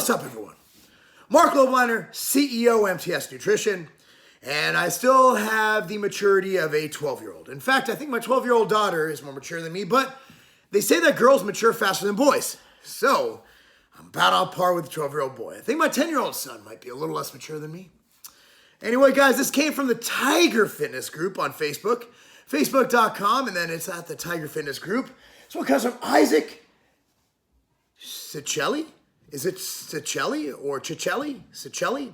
What's up, everyone? Marc Lobliner, CEO, MTS Nutrition, and I still have the maturity of a 12-year-old. In fact, I think my 12-year-old daughter is more mature than me, but they say that girls mature faster than boys. So I'm about on par with the 12-year-old boy. I think my 10-year-old son might be a little less mature than me. Anyway, guys, this came from the Tiger Fitness group on Facebook, facebook.com, and then it's at the Tiger Fitness group. So it comes from Isaac Cicelli. Is it Cicelli or Cicelli? Cicelli?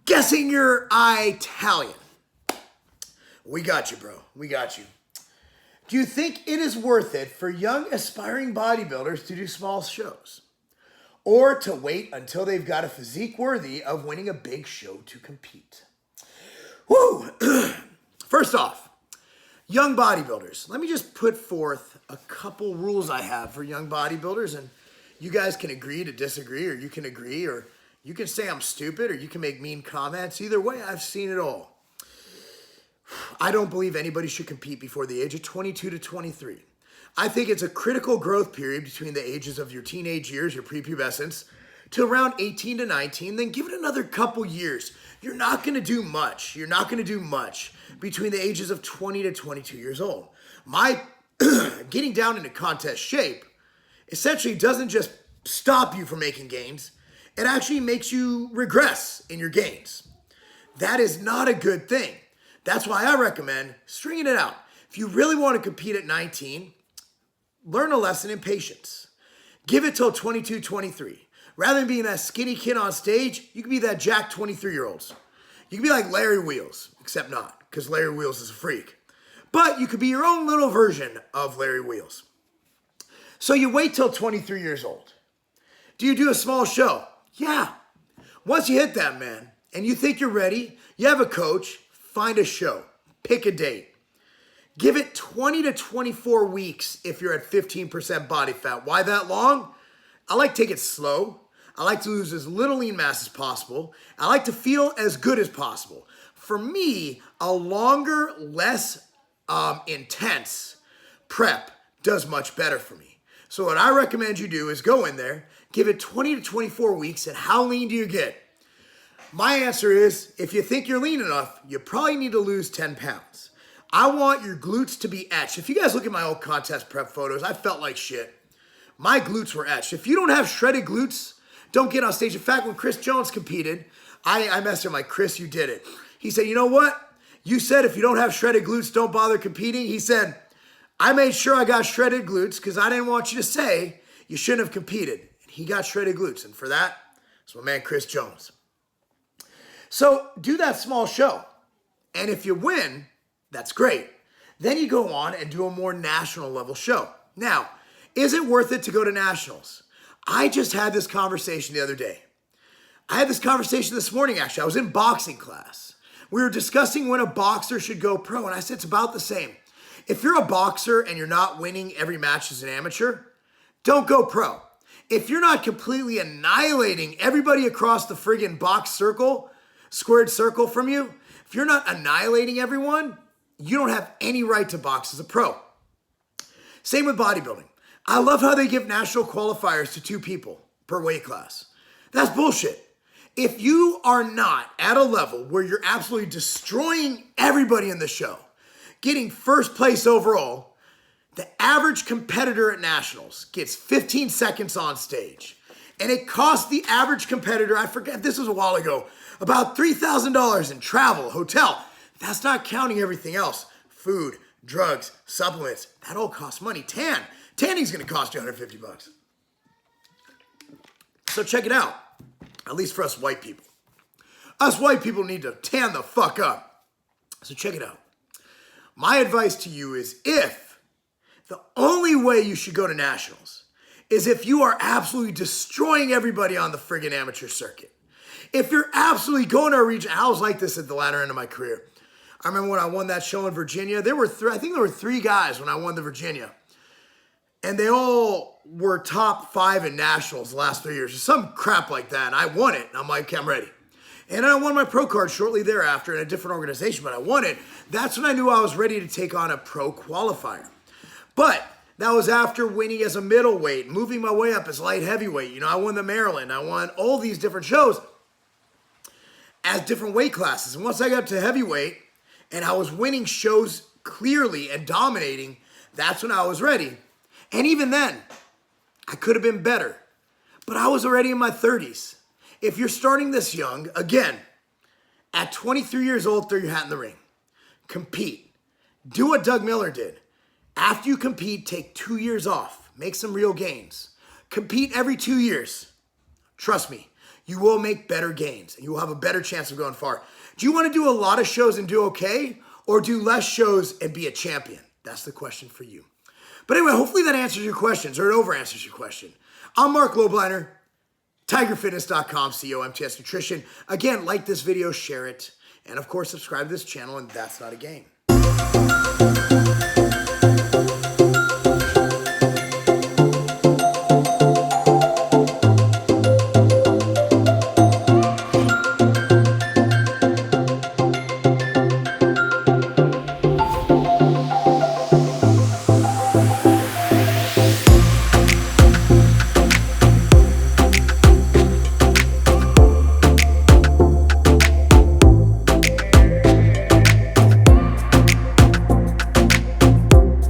Guessing you're Italian. We got you, bro. We got you. Do you think it is worth it for young aspiring bodybuilders to do small shows? Or to wait until they've got a physique worthy of winning a big show to compete? Woo! First off, young bodybuilders. Let me just put forth a couple rules I have for young bodybuilders, and you guys can agree to disagree, or you can agree, or you can say I'm stupid, or you can make mean comments. Either way, I've seen it all. I don't believe anybody should compete before the age of 22 to 23. I think it's a critical growth period between the ages of your teenage years, your prepubescence, to around 18 to 19. Then give it another couple years. You're not going to do much. You're not going to do much between the ages of 20 to 22 years old. My getting down into contest shape essentially doesn't just stop you from making gains. It actually makes you regress in your gains. That is not a good thing. That's why I recommend stringing it out. If you really want to compete at 19, learn a lesson in patience. Give it till 22, 23. Rather than being that skinny kid on stage, you can be that jacked 23-year-olds. You can be like Larry Wheels, except not, because Larry Wheels is a freak. But you could be your own little version of Larry Wheels. So you wait till 23 years old. Do you do a small show? Yeah. Once you hit that, man, and you think you're ready, you have a coach, find a show, pick a date. Give it 20 to 24 weeks if you're at 15% body fat. Why that long? I like to take it slow. I like to lose as little lean mass as possible. I like to feel as good as possible. For me, a longer, less intense prep does much better for me. So what I recommend you do is go in there, give it 20 to 24 weeks, and how lean do you get? My answer is, if you think you're lean enough, you probably need to lose 10 pounds. I want your glutes to be etched. If you guys look at my old contest prep photos, I felt like shit. My glutes were etched. If you don't have shredded glutes, don't get on stage. In fact, when Chris Jones competed, I messaged him like, Chris, you did it. He said, you know what? You said if you don't have shredded glutes, don't bother competing. He said, I made sure I got shredded glutes because I didn't want you to say you shouldn't have competed. And he got shredded glutes. And for that, it's my man Chris Jones. So do that small show. And if you win, that's great. Then you go on and do a more national level show. Now, is it worth it to go to nationals? I just had this conversation the other day. I had this conversation this morning, actually. I was in boxing class. We were discussing when a boxer should go pro, and I said it's about the same. If you're a boxer and you're not winning every match as an amateur, don't go pro. If you're not completely annihilating everybody across the friggin' box circle, squared circle from you, if you're not annihilating everyone, you don't have any right to box as a pro. Same with bodybuilding. I love how they give national qualifiers to 2 people per weight class. That's bullshit. If you are not at a level where you're absolutely destroying everybody in the show, getting first place overall, the average competitor at nationals gets 15 seconds on stage. And it costs the average competitor, I forget, this was a while ago, about $3,000 in travel, hotel. That's not counting everything else. Food, drugs, supplements, that all costs money. Tanning's gonna cost you $150. So check it out, at least for us white people. Us white people need to tan the fuck up. So check it out. My advice to you is if the only way you should go to nationals is if you are absolutely destroying everybody on the friggin' amateur circuit. If you're absolutely going to a region, I was like this at the latter end of my career. I remember when I won that show in Virginia, I think there were 3 guys when I won the Virginia. And they all were top 5 in nationals the last 3 years. Some crap like that. And I won it. And I'm like, okay, I'm ready. And I won my pro card shortly thereafter in a different organization, but I won it. That's when I knew I was ready to take on a pro qualifier. But That was after winning as a middleweight, moving my way up as light heavyweight. You know, I won the Maryland. I won all these different shows as different weight classes. And once I got to heavyweight and I was winning shows clearly and dominating, that's when I was ready. And even then, I could have been better. But I was already in my 30s. If you're starting this young, again, at 23 years old, throw your hat in the ring. Compete. Do what Doug Miller did. After you compete, take 2 years off. Make some real gains. Compete every 2 years. Trust me, you will make better gains and you will have a better chance of going far. Do you want to do a lot of shows and do okay, or do less shows and be a champion? That's the question for you. But anyway, hopefully that answers your questions, or it over answers your question. I'm Marc Lobliner, tigerfitness.com, COMTS Nutrition. Again, like this video, share it, and of course, subscribe to this channel, and that's not a game.